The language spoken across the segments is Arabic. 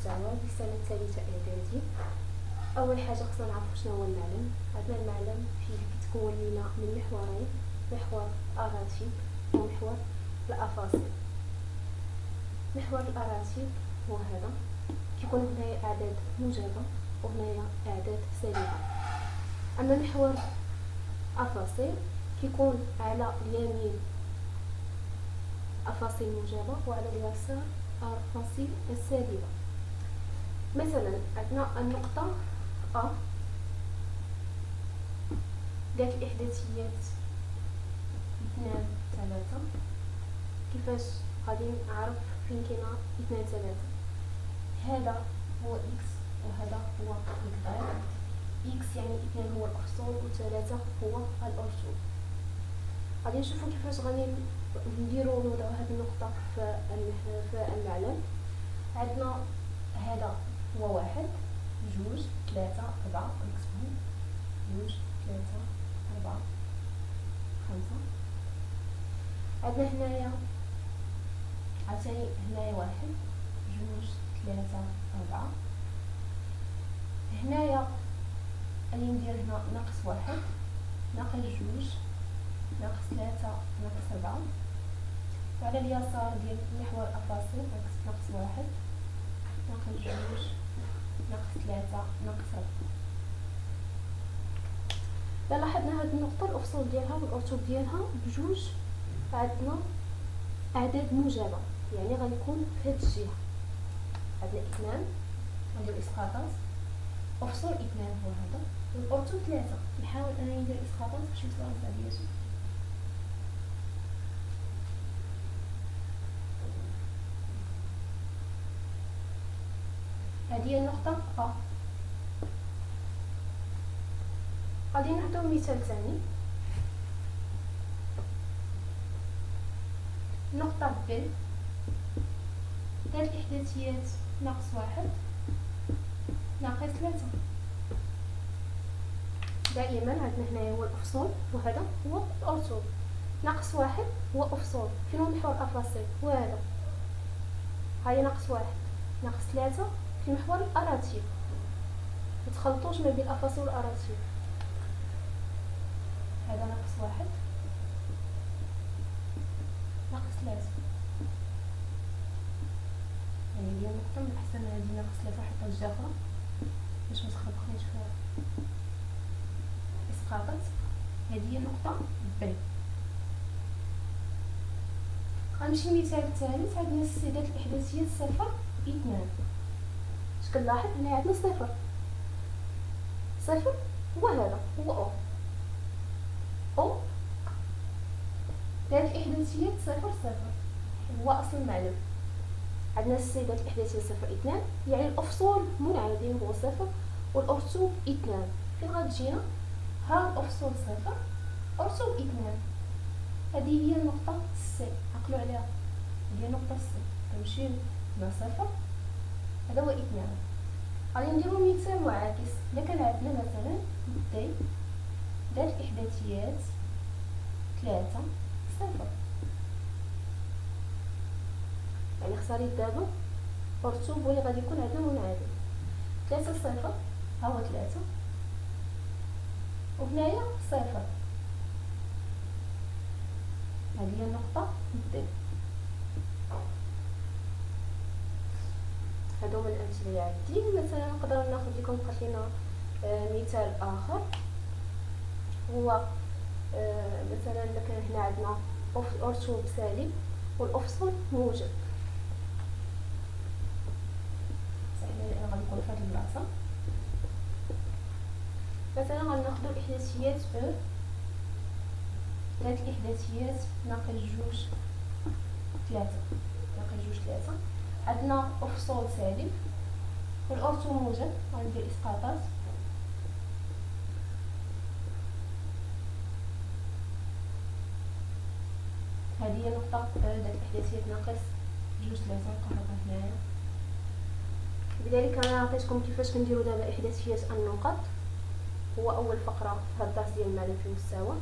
المستوى للسنة الثالثة إعدادي. أول حاجة خصنا نعرفو شنو هو المعلم. عندنا المعلم فيه كيتكون لينا من محورين، محور الأراتيب ومحور الأفاصيل. محور الأراتيب هو هذا، كيكون هنايا أعداد موجبة وهنايا أعداد سالبة. أما محور أفاصيل كيكون على اليمين أفاصيل موجبة وعلى اليسار أفاصيل السالبة. مثلا عندنا النقطة أ ذات الإحداثيات 2 3. كيفاش غادي نعرف فين كاينه 2 3؟ هذا هو إكس وهذا هو مقدار إكس، يعني 2 هو الأفصول و3 هو الأرسول. غادي نشوفو كيفاش غادي نديرو نوضعو هاد النقطة في المعلم. عندنا هذا هو 1 2 3 4 نكتبهم 2 3 4 5. عندنا هنايا عاوتاني هنايا 1 2 3 4. هنايا غادي ندير هنا ناقص 1 ناقص 2 ناقص 3 ناقص 4. وعلى اليسار ديال محور أفاصيل ناقص 1 ناقص 2 ناقص 3 ناقص 4. إلا لاحظنا هاد النقطة الأفصول ديالها والأرتوب ديالها بجوج عندنا أعداد موجبة، يعني غيكون في هاد الجهة. عندنا 2 غندير إسقاطات، أفصول 2 هو هذا والأرتوب 3. نحاول أنني ندير إسقاطات باش يوصل للزاوية. هذه هي النقطة أ. غادي نعطيو مثال ثاني. نقطة ب ذات الإحداثيات ناقص 1 ناقص 3. دائما عندنا هنايا هو الأفصول وهذا هو الأرتوب. ناقص 1 هو أفصول، فين هو محور الأفاصيل؟ هو هذا، هاهي ناقص 1 ناقص 3 في محور الأراتيب. متخلطوش ما بين الأفاصيل والأراتيب. هذا ناقص 1 ناقص 3، يعني هي النقطة من الأحسن هذه ناقص 3 حتى الجهة أخرى باش متخلطوش فيها إسقاطات. هذه هي النقطة ب. غنمشي للمثال الثالث. عندنا ذات الإحداثيات 0 2. اش كنلاحظ هنا؟ عندنا 0 هو هذا هو أو ذات الإحداثيات 0 هو أصل المعلم. عندنا ذات الإحداثيات 0 2، يعني الأفصول منعدم هو 0 والأرتوب 2. فين غتجينا؟ ها الأفصول 0 أرتوب 2. هذه هي النقطة سي، عقلوا عليها، هذه هي النقطة سي. كنمشيو مع 0 هذا هو 2. غادي نديرو مثال معاكس. إلا كان عندنا مثلا دي ذات الإحداثيات 3 0، يعني خساري دابا أرتوب هو اللي غادي يكون عندنا منعدم. 3 0 ها هو 3 وهنايا 0. هذه هي النقطة د. هادو من الأمثلة اللي عندي. مثلا نقدر ناخذ لكم بقات لينا مثال آخر. هو مثلا إلا كان هنا عندنا أرتوب سالب والأفصول موجب. أنا غادي نكون في هاد البلاصة. مثلا غناخدو الإحداثيات ب ذات الإحداثيات ناقص 2 3 ناقص 2 3. عندنا أفصول سالب والأرتوب موجب. غندير إسقاطات. هذه هي نقطة ذات الإحداثيات ناقص 2 3. نقراها هنايا. بذلك أنا عطيتكم كيفاش كنديرو دابا إحداثيات النقط. هو أول فقرة في هاد الدرس ديال المعلم في المستوى.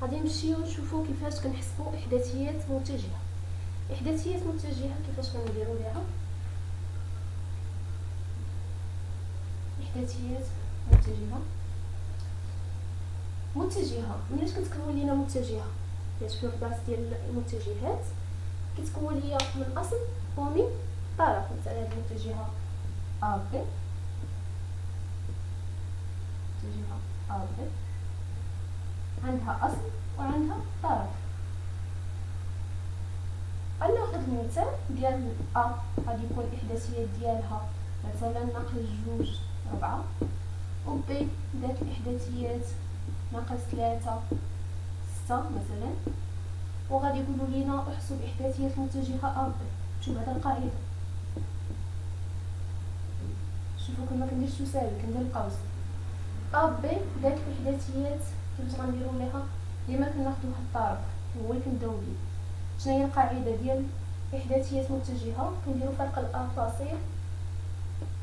غادي نمشيو نشوفو كيفاش كنحسبو إحداثيات متجهة. إحداثيات متجهة كيفاش كنديرو ليها؟ إحداثيات متجهة. مليش كتكون لينا متجهة، حيت في الباس ديال المتجهات كتكون ليا من الاصل ومن طرف. مثلا هاد المتجهة ا بي، متجهة ا بي عندها اصل وعندها طرف. غناخد المثال ديال ا، غادي يكون الاحداثيات ديالها مثلا ناقص 2.4، و بي داك الاحداثيات ناقص 3.6 مثلا. وغادي يقولوا لينا احسب احداثيات المتجهة ا بي. شوف هذا القاعدة، شوفوا كما كندير تساوي كندير القوس ا بي داك الاحداثيات كيفاش غنديروا ليها. ديما كناخذوا واحد الطرف هو اللي كنداو بيه. شنو هي القاعده ديال احداثيات متجهه؟ كنديروا فرق الافاصيل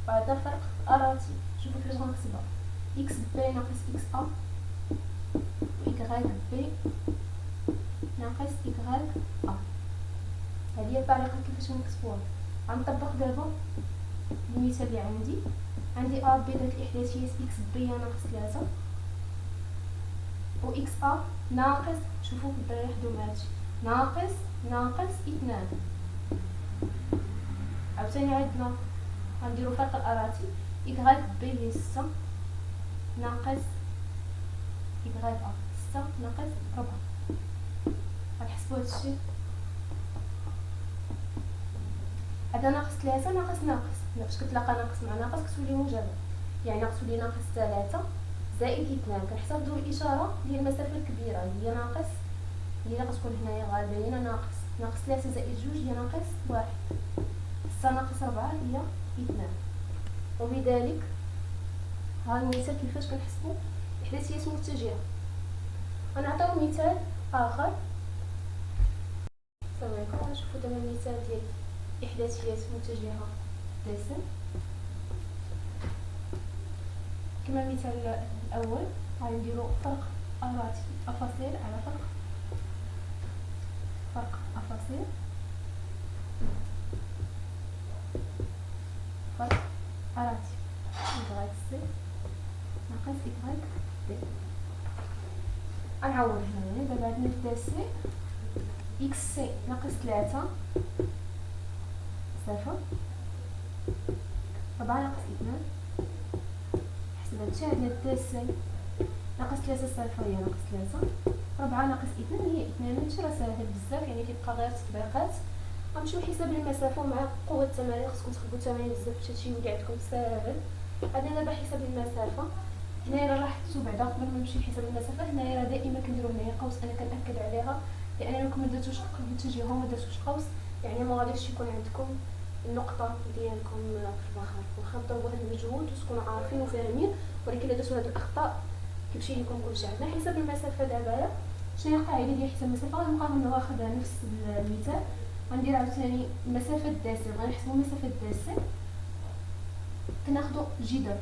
بعد فرق اراتي. شوفوا كيفاش غنكتبها، اكس بي ناقص اكس ا و y بي ناقص y ا. هذه هي الطريقه كيفاش غنكتبوها. غنطبق دابا المثال اللي عندي ا بي داك الاحداثيات اكس بي ناقص 3 و اكس ا ناقص، شوفوا الدراري حدو مع هادشي، ناقص 2. عاوتاني عندنا غنديرو فرق الاراتي، y بي هي 6 ناقص y ا، 6 ناقص 4. غنحسبو هادشي. هذا ناقص 3 ناقص باش كتلاقى ناقص مع ناقص كتولي موجبه، يعني غتولي ناقص 3 زائد 2. كنحتفظوا الاشاره ديال المسافه الكبيره اللي هي ناقص، هي غتكون هنايا غالبا هنا ناقص 3 زائد 2 هي ناقص 1، 6 ناقص 4 هي 2. وبذلك ها المثال كيفاش كنحسبوا احداثيات متجهه. غنعطيو مثال اخر. السلام عليكم. غنشوفوا دابا المثال ديال احداثيات متجهه دسم. كما المثال الاول غنديروا فرق اراتي افاصيل على فرق افاصيل فرق اراتي y سي ناقص y دي. غنعوض هنا دابا عندنا د سي اكس سي ناقص 3 صفر، 4 ناقص 2. حسب هادشي عندنا د سي ناقص 3 صفر هي ناقص 3، 4 ناقص 2 هي 2. هادشي راه ساهل بزاف، يعني كيبقى غير تطبيقات. غنمشيو حساب المسافه ومع قوه التمارين. خصكم تخدموا التمارين بزاف باش هادشي يولي عندكم ساهل. عندنا دابا حساب المسافه. هنايا راه حطيتو بعدا قبل ما نمشي لحساب المسافه. هنايا راه دائما كنديرو هنايا قوس، انا كنأكد عليها لان كون ما درتوش الاتجاه وما درتوش قوس يعني ما غاديش يكون عندكم النقطه ديالكم في الاخر. واخا ضربوا هذا المجهود وتكونوا عارفين وفاهمين، ولكن الا درتوا هاد الاخطاء كيمشي لكم كلشي. عندنا حساب المسافه دابا. شنو هي القاعده ديال حساب المسافه؟ غنبقى واخدها نفس المثال. غندير عاوتاني مسافه داسم. غنحسبوا مسافه داسم كناخذوا جذر.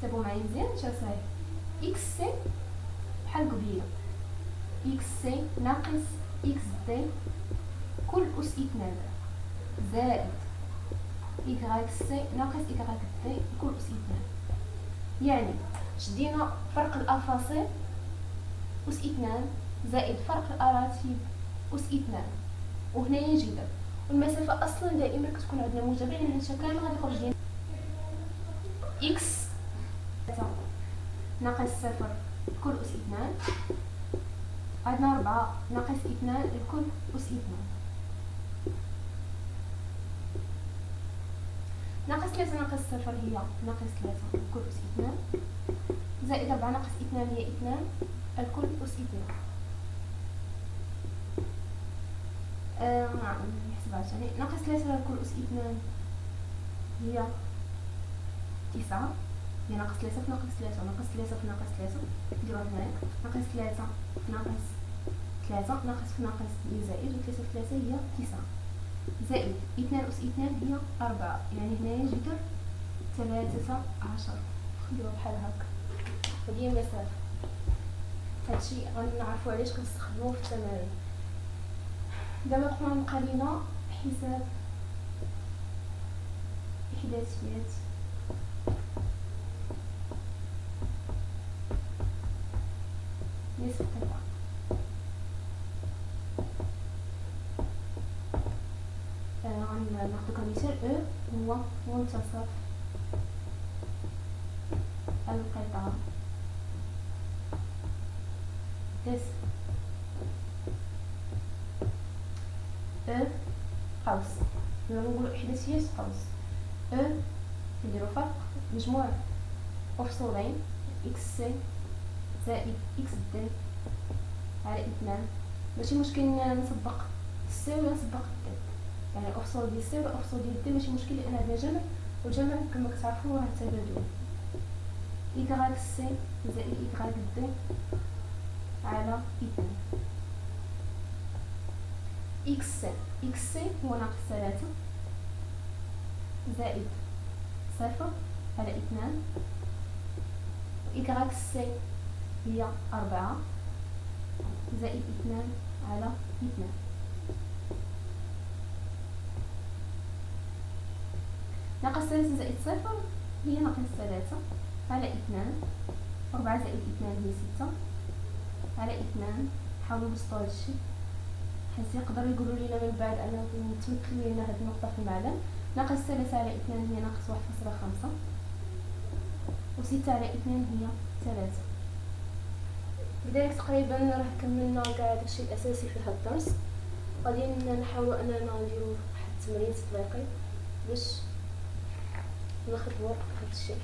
تابعوا معايا مزيان شنو صاير. اكس سي بحال قبيله اكس سي ناقص اكس دي كل اس 2 زائد y سي ناقص y دي كل اس 2. يعني شدينا فرق الافاصيل اس 2 زائد فرق الاراتب اس 2، وهنايا جذر. والمسافه اصلا دائما كتكون عندنا موجبه، يعني هادشي كامل غادي يخرج لينا اكس ناقص 0 لكل اس 2. عندنا 4 ناقص 2 لكل اس 2. ناقص 3 ناقص 0 هي ناقص 3 لكل اس 2 زائد 4 ناقص 2 هي 2 لكل اس 2. نحسبها ثاني. ناقص 3 لكل اس 2 هي 9. هي ناقص 3 في ناقص 3 ناقص 3 في ناقص 3 نديروها هنايا. ناقص 3 في ناقص 3 ناقص في ناقص هي زائد، و 3 في 3 هي 9 زائد 2 أس 2 هي 4. يعني هنايا جذر 13. نديروها بحال هكا. هادي هي المسافة. هادشي غنعرفو علاش كنستخدموه في التمارين. دابا بقى لينا حساب إحداثيات القطعة. غناخدو كمثال او هو منتصف القطعة اس او قوس، نقولو إحداثيات قوس او نديرو فرق مجموع مفصولين اكس سي زائد اكس دي على 2. ماشي مشكل نسبق السي ولا نسبق الدي، يعني الافصول ديال السي ولا الافصول ديال الدي ماشي مشكل، لان هذا جمع، والجمع كما كتعرفوا راه تبادل. إيكغاك سي زائد إيكغاك دي على 2. إكس سي هو ناقص 3 زائد 0 على 2. إيكغاك سي هي 4 زائد 2 على 2. ناقص 3 زائد 0 هي ناقص 3 على 2. 4 زائد 2 هي 6 على 2. حاولوا نبسطوا هذا الشيء حيت يقدروا يقولوا لنا من بعد انهم تمثلوا لنا هذه النقطه في المعلم. ناقص 3 على 2 هي ناقص 1.5 و6 على 2 هي 3. لذلك تقريبا راه كملنا كاع داكشي الاساسي في هذا الدرس. غادي نحاولوا اننا نديروا واحد التمرين تطبيقي باش نخدموا هذا الشيء.